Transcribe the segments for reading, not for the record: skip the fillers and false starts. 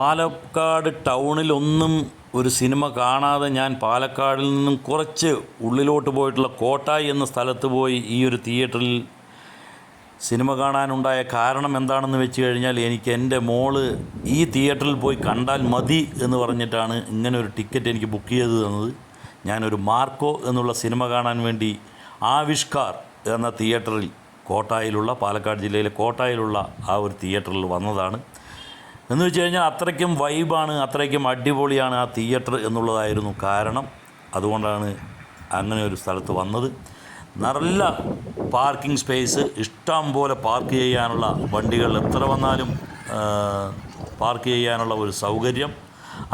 പാലക്കാട് ടൗണിലൊന്നും ഒരു സിനിമ കാണാതെ ഞാൻ പാലക്കാടിൽ നിന്നും കുറച്ച് ഉള്ളിലോട്ട് പോയിട്ടുള്ള കോട്ടായി എന്ന സ്ഥലത്ത് പോയി ഈ ഒരു തിയേറ്ററിൽ സിനിമ കാണാനുണ്ടായ കാരണം എന്താണെന്ന് വെച്ച് കഴിഞ്ഞാൽ എനിക്ക് എൻ്റെ മോള് ഈ തിയേറ്ററിൽ പോയി കണ്ടാൽ മതി എന്ന് പറഞ്ഞിട്ടാണ് ഇങ്ങനെ ഒരു ടിക്കറ്റ് എനിക്ക് ബുക്ക് ചെയ്ത് തന്നത്. ഞാനൊരു മാർക്കോ എന്നുള്ള സിനിമ കാണാൻ വേണ്ടി ആവിഷ്കാർ എന്ന തിയേറ്ററിൽ കോട്ടായിലുള്ള പാലക്കാട് ജില്ലയിലെ കോട്ടായിലുള്ള ആ ഒരു തിയേറ്ററിൽ വന്നതാണ്. എന്ന് വെച്ച് കഴിഞ്ഞാൽ അത്രയ്ക്കും വൈബാണ്, അത്രയ്ക്കും അടിപൊളിയാണ് ആ തിയേറ്റർ എന്നുള്ളതായിരുന്നു കാരണം. അതുകൊണ്ടാണ് അങ്ങനെ ഒരു സ്ഥലത്ത് വന്നത്. നല്ല പാർക്കിംഗ് സ്പേസ്, ഇഷ്ടം പോലെ പാർക്ക് ചെയ്യാനുള്ള വണ്ടികൾ എത്ര വന്നാലും പാർക്ക് ചെയ്യാനുള്ള ഒരു സൗകര്യം,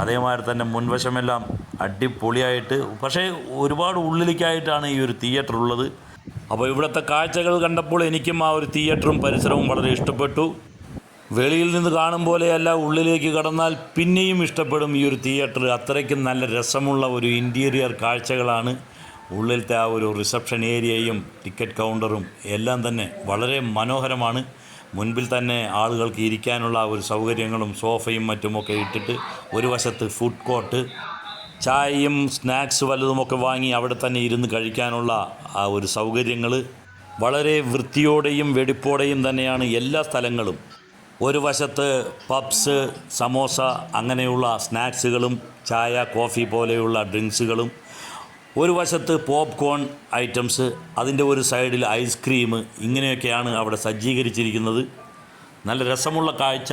അതേമാതിരി തന്നെ മുൻവശമെല്ലാം അടിപൊളിയായിട്ട്, പക്ഷേ ഒരുപാട് ഉള്ളിലേക്കായിട്ടാണ് ഈ ഒരു തിയേറ്റർ ഉള്ളത്. അപ്പോൾ ഇവിടുത്തെ കാഴ്ചകൾ കണ്ടപ്പോൾ എനിക്കും ആ ഒരു തിയേറ്ററും പരിസരവും വളരെ ഇഷ്ടപ്പെട്ടു. വെളിയിൽ നിന്ന് കാണും പോലെയല്ല, ഉള്ളിലേക്ക് കടന്നാൽ പിന്നെയും ഇഷ്ടപ്പെടും ഈ ഒരു തിയേറ്റർ. അത്രയ്ക്കും നല്ല രസമുള്ള ഒരു ഇൻറ്റീരിയർ കാഴ്ചകളാണ്. ഉള്ളിലത്തെ ആ ഒരു റിസപ്ഷൻ ഏരിയയും ടിക്കറ്റ് കൗണ്ടറും എല്ലാം തന്നെ വളരെ മനോഹരമാണ്. മുൻപിൽ തന്നെ ആളുകൾക്ക് ഇരിക്കാനുള്ള ഒരു സൗകര്യങ്ങളും സോഫയും മറ്റുമൊക്കെ ഇട്ടിട്ട്, ഒരു വശത്ത് ഫുഡ് കോർട്ട്, ചായയും സ്നാക്സ് വല്ലതുമൊക്കെ വാങ്ങി അവിടെ തന്നെ ഇരുന്ന് കഴിക്കാനുള്ള ആ ഒരു സൗകര്യങ്ങൾ. വളരെ വൃത്തിയോടെയും വെടിപ്പോടെയും തന്നെയാണ് എല്ലാ സ്ഥലങ്ങളും. ഒരു വശത്ത് പബ്സ്, സമോസ അങ്ങനെയുള്ള സ്നാക്സുകളും ചായ, കോഫി പോലെയുള്ള ഡ്രിങ്ക്സുകളും, ഒരു വശത്ത് പോപ്കോൺ ഐറ്റംസ്, അതിൻ്റെ ഒരു സൈഡിൽ ഐസ്ക്രീം, ഇങ്ങനെയൊക്കെയാണ് അവിടെ സജ്ജീകരിച്ചിരിക്കുന്നത്. നല്ല രസമുള്ള കാഴ്ച.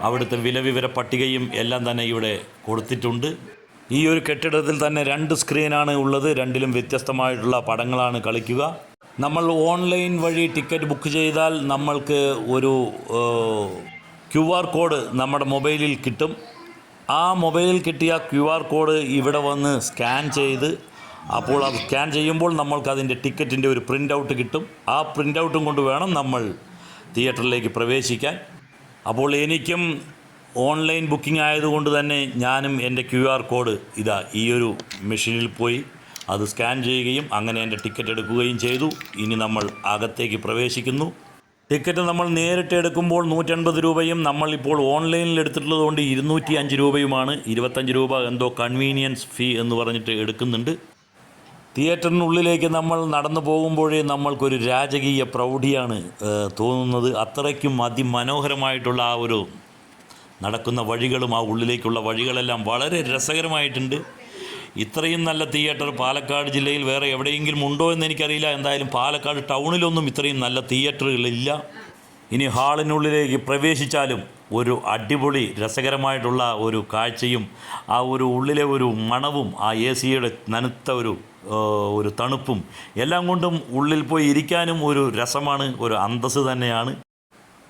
അവിടുത്തെ വിലവിവര പട്ടികയും എല്ലാം തന്നെ ഇവിടെ കൊടുത്തിട്ടുണ്ട്. ഈ ഒരു കെട്ടിടത്തിൽ തന്നെ 2 സ്ക്രീനാണ് ഉള്ളത്. രണ്ടിലും വ്യത്യസ്തമായിട്ടുള്ള പടങ്ങളാണ് കളിക്കുക. നമ്മൾ ഓൺലൈൻ വഴി ടിക്കറ്റ് ബുക്ക് ചെയ്താൽ നമ്മൾക്ക് ഒരു QR കോഡ് നമ്മുടെ മൊബൈലിൽ കിട്ടും. ആ മൊബൈലിൽ കിട്ടിയ QR കോഡ് ഇവിടെ വന്ന് സ്കാൻ ചെയ്ത്, അപ്പോൾ അത് സ്കാൻ ചെയ്യുമ്പോൾ നമ്മൾക്കതിൻ്റെ ടിക്കറ്റിൻ്റെ ഒരു പ്രിൻ്റ് ഔട്ട് കിട്ടും. ആ പ്രിൻ്റ് ഔട്ടും കൊണ്ട് വേണം നമ്മൾ തിയേറ്ററിലേക്ക് പ്രവേശിക്കാൻ. അപ്പോൾ എനിക്കും ഓൺലൈൻ ബുക്കിംഗ് ആയതുകൊണ്ട് തന്നെ ഞാനും എൻ്റെ QR കോഡ് ഇതാ ഈ ഒരു മെഷീനിൽ പോയി അത് സ്കാൻ ചെയ്യുകയും അങ്ങനെ എൻ്റെ ടിക്കറ്റ് എടുക്കുകയും ചെയ്തു. ഇനി നമ്മൾ അകത്തേക്ക് പ്രവേശിക്കുന്നു. ടിക്കറ്റ് നമ്മൾ നേരിട്ട് എടുക്കുമ്പോൾ 180 രൂപയും നമ്മളിപ്പോൾ ഓൺലൈനിൽ എടുത്തിട്ടുള്ളത് കൊണ്ട് 205 രൂപയുമാണ്. 25 രൂപ എന്തോ കൺവീനിയൻസ് ഫീ എന്ന് പറഞ്ഞിട്ട് എടുക്കുന്നുണ്ട്. തിയേറ്ററിനുള്ളിലേക്ക് നമ്മൾ നടന്നു പോകുമ്പോഴേ നമ്മൾക്കൊരു രാജകീയ പ്രൗഢിയാണ് തോന്നുന്നത്. അത്രയ്ക്കും അതിമനോഹരമായിട്ടുള്ള ആ ഒരു നടക്കുന്ന വഴികളും ആ ഉള്ളിലേക്കുള്ള വഴികളെല്ലാം വളരെ രസകരമായിട്ടുണ്ട്. ഇത്രയും നല്ല തിയേറ്റർ പാലക്കാട് ജില്ലയിൽ വേറെ എവിടെയെങ്കിലും ഉണ്ടോ എന്ന് എനിക്കറിയില്ല. എന്തായാലും പാലക്കാട് ടൗണിലൊന്നും ഇത്രയും നല്ല തിയേറ്ററുകളില്ല. ഇനി ഹാളിനുള്ളിലേക്ക് പ്രവേശിച്ചാലും ഒരു അടിപൊളി രസകരമായിട്ടുള്ള ഒരു കാഴ്ചയും ആ ഒരു ഉള്ളിലെ ഒരു മണവും ആ AC-യുടെ നനുത്ത ഒരു തണുപ്പും എല്ലാം കൊണ്ടും ഉള്ളിൽ പോയി ഇരിക്കാനും ഒരു രസമാണ്, ഒരു അന്തസ്സ് തന്നെയാണ്.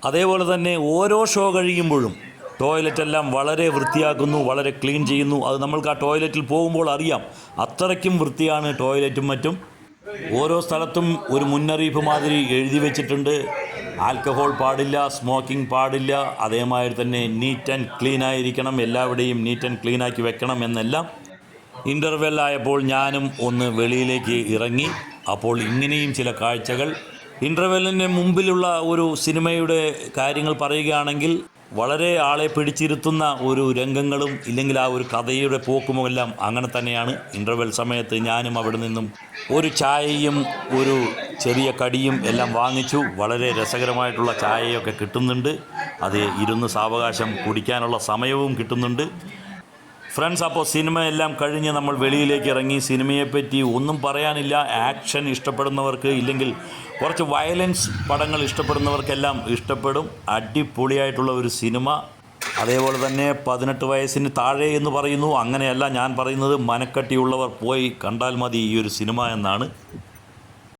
അതേപോലെ തന്നെ ഓരോ ഷോ കഴിയുമ്പോഴും ടോയ്ലറ്റെല്ലാം വളരെ വൃത്തിയാക്കുന്നു, വളരെ ക്ലീൻ ചെയ്യുന്നു. അത് നമ്മൾക്ക് ആ ടോയ്ലറ്റിൽ പോകുമ്പോൾ അറിയാം. അത്രയ്ക്കും വൃത്തിയാണ് ടോയ്ലറ്റും മറ്റും. ഓരോ സ്ഥലത്തും ഒരു മുന്നറിയിപ്പ് മാതിരി എഴുതി വെച്ചിട്ടുണ്ട്. ആൽക്കഹോൾ പാടില്ല, സ്മോക്കിംഗ് പാടില്ല, അതേമാതിരി തന്നെ നീറ്റ് ആൻഡ് ക്ലീൻ ആയിരിക്കണം, എല്ലാവിടെയും നീറ്റ് ആൻഡ് ക്ലീനാക്കി വെക്കണം എന്നെല്ലാം. ഇൻ്റർവെൽ ആയപ്പോൾ ഞാനും ഒന്ന് വെളിയിലേക്ക് ഇറങ്ങി. അപ്പോൾ ഇങ്ങനെയും ചില കാഴ്ചകൾ. ഇൻ്റർവെല്ലിന് മുമ്പിലുള്ള ഒരു സിനിമയുടെ കാര്യങ്ങൾ പറയുകയാണെങ്കിൽ വളരെ ആളെ പിടിച്ചിരുത്തുന്ന ഒരു രംഗങ്ങളും ഇല്ലെങ്കിൽ ആ ഒരു കഥയുടെ പോക്കുമെല്ലാം അങ്ങനെ തന്നെയാണ്. ഇൻ്റർവെൽ സമയത്ത് ഞാനും അവിടെ നിന്നും ഒരു ചായയും ഒരു ചെറിയ കടിയും എല്ലാം വാങ്ങിച്ചു. വളരെ രസകരമായിട്ടുള്ള ചായയൊക്കെ കിട്ടുന്നുണ്ട്. അത് ഇരുന്ന് സാവകാശം കുടിക്കാനുള്ള സമയവും കിട്ടുന്നുണ്ട്. ഫ്രണ്ട്സ്, അപ്പോൾ സിനിമ എല്ലാം കഴിഞ്ഞ് നമ്മൾ വെളിയിലേക്ക് ഇറങ്ങി. സിനിമയെപ്പറ്റി ഒന്നും പറയാനില്ല. ആക്ഷൻ ഇഷ്ടപ്പെടുന്നവർക്ക്, ഇല്ലെങ്കിൽ കുറച്ച് വയലൻസ് പടങ്ങൾ ഇഷ്ടപ്പെടുന്നവർക്കെല്ലാം ഇഷ്ടപ്പെടും. അടിപൊളിയായിട്ടുള്ള ഒരു സിനിമ. അതേപോലെ തന്നെ 18 വയസ്സിന് താഴെ എന്ന് പറയുന്നു. അങ്ങനെയല്ല ഞാൻ പറയുന്നത്, മനക്കട്ടിയുള്ളവർ പോയി കണ്ടാൽ മതി ഈ ഒരു സിനിമ എന്നാണ്.